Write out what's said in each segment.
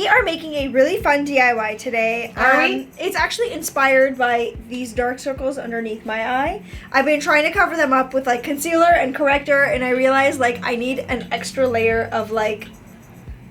we are making a really fun DIY today. Are we? It's actually inspired by these dark circles underneath my eye. I've been trying to cover them up with like concealer and corrector, and I realized like I need an extra layer of like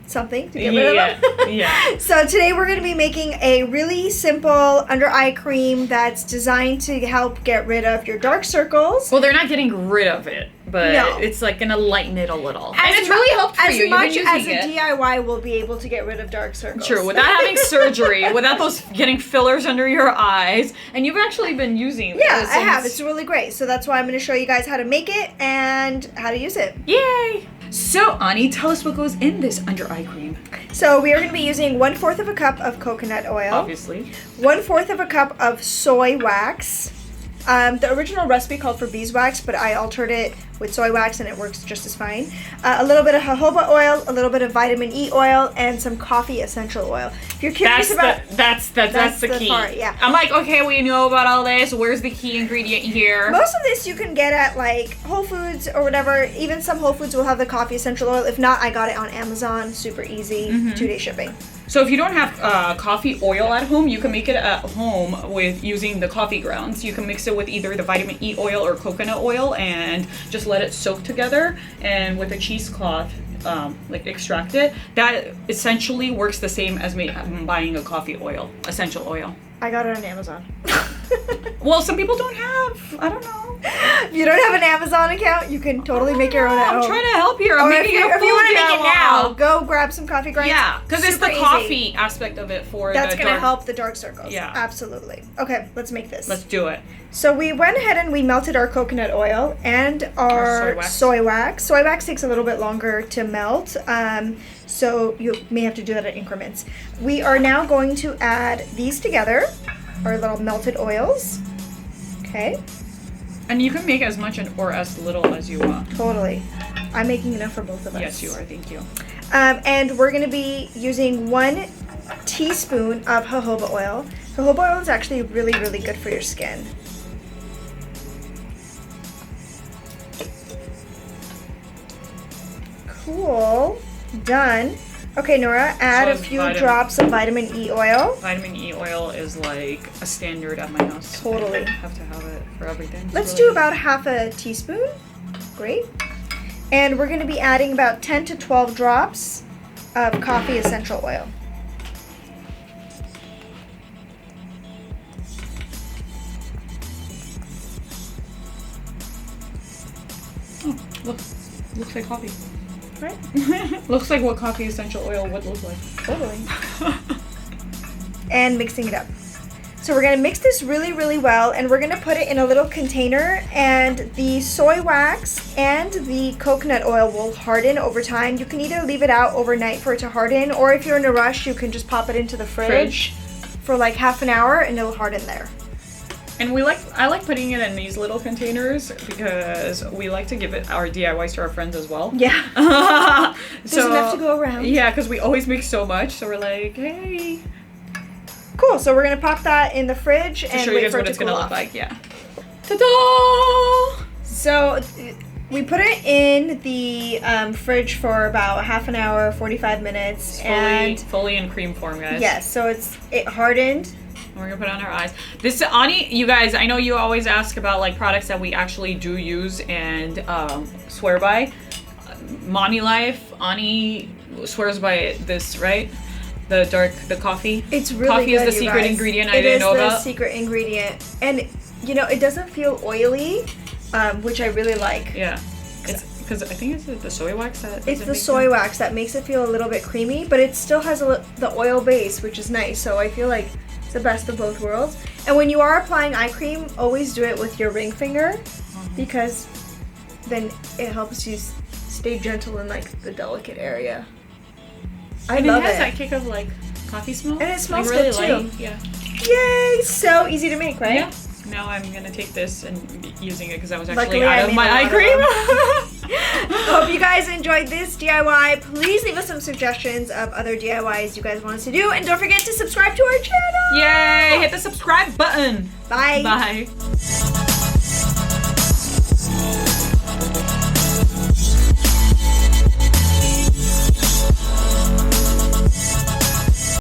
something to get rid of them. Yeah. So today we're going to be making a really simple under eye cream that's designed to help get rid of your dark circles. Well, they're not getting rid of it, but No. it's like gonna lighten it a little. As And it's mu- really helped for as you. much You've as been a using it. DIY will be able to get rid of dark circles. True, without having surgery, without those getting fillers under your eyes, and you've actually been using Yeah, this I have. since- It's really great. So that's why I'm going to show you guys how to make it and how to use it. Yay! So, Ani, tell us what goes in this under eye cream. So we are going to be using 1/4 of a cup of coconut oil, Obviously. 1/4 of a cup of soy wax. The original recipe called for beeswax, but I altered it with soy wax and it works just as fine. A little bit of jojoba oil, a little bit of vitamin E oil, and some coffee essential oil. If you're curious That's the key. part, yeah. I'm like, okay, we know about all this. Where's the key ingredient here? Most of this you can get at like Whole Foods or whatever. Even some Whole Foods will have the coffee essential oil. If not, I got it on Amazon. Super easy, 2-day shipping. So if you don't have coffee oil at home, you can make it at home with using the coffee grounds. You can mix it with either the vitamin E oil or coconut oil and just let it soak together. And with a cheesecloth, like extract it. That essentially works the same as buying a coffee oil, essential oil. I got it on Amazon. Well, some people don't have. I don't know. If you don't have an Amazon account, you can totally make your own at I'm home. trying to help here. I'm Or making if you a want to make full it now, DIY. go grab some coffee grinds. Yeah, because it's the Super easy. coffee aspect of it for That's the going to dark. help the dark circles. Yeah. Absolutely. Okay, let's make this. Let's do it. So we went ahead and we melted our coconut oil and our soy wax. Soy wax takes a little bit longer to melt, so you may have to do that in increments. We are now going to add these together, our little melted oils. Okay, And you can make as much or as little as you want. totally. I'm making enough for both of us. Yes, you are. Thank you. And we're going to be using 1 teaspoon of jojoba oil. Jojoba oil is actually really, really good for your skin. Cool. Done. Okay, Nora, add a few drops of vitamin E oil. Vitamin E oil is like a standard at my house. Totally. I have to have it for everything. It's Let's really do about half a teaspoon. Great. And we're going to be adding about 10 to 12 drops of coffee essential oil. Oh, look. Looks like coffee. Right? Looks like what coffee essential oil would look like. Totally. And mixing it up. So we're going to mix this really, really well, and we're going to put it in a little container, and the soy wax and the coconut oil will harden over time. You can either leave it out overnight for it to harden, or if you're in a rush, you can just pop it into the fridge for like half an hour and it'll harden there. And I like putting it in these little containers because we like to give it our DIYs to our friends as well. Yeah. So, There's enough to go around. Yeah, because we always make so much, so we're like, hey. Cool, so we're going to pop that in the fridge and Show you wait guys for it what to it's cool gonna off. look like, yeah. Ta-da! So we put it in the fridge for about half an hour, 45 minutes. It's fully in cream form, guys. Yes, so it hardened. We're gonna put it on our eyes. This Ani, you guys, I know you always ask about like products that we actually do use and swear by. Mommy Life, Ani swears by this, right? The coffee. It's really coffee good, is the you secret guys. ingredient I didn't know It is the about. secret ingredient, and you know it doesn't feel oily, which I really like. Yeah, it's because I think it's the soy wax that. It's the soy wax that makes it feel a little bit creamy, but it still has the oil base, which is nice. So I feel like it's the best of both worlds. And when you are applying eye cream, always do it with your ring finger, because then it helps you stay gentle in like the delicate area. I love it has it. that kick of like coffee smell. And it smells like, really good, light. too. Yeah. Yay! So easy to make, right? Yeah. Now I'm gonna take this and be using it because I was actually Luckily, I out of made my a lot eye of cream. Hope you guys enjoyed this DIY. Please leave us some suggestions of other DIYs you guys want us to do. And don't forget to subscribe to our channel. Yay! Hit the subscribe button. Bye. Bye.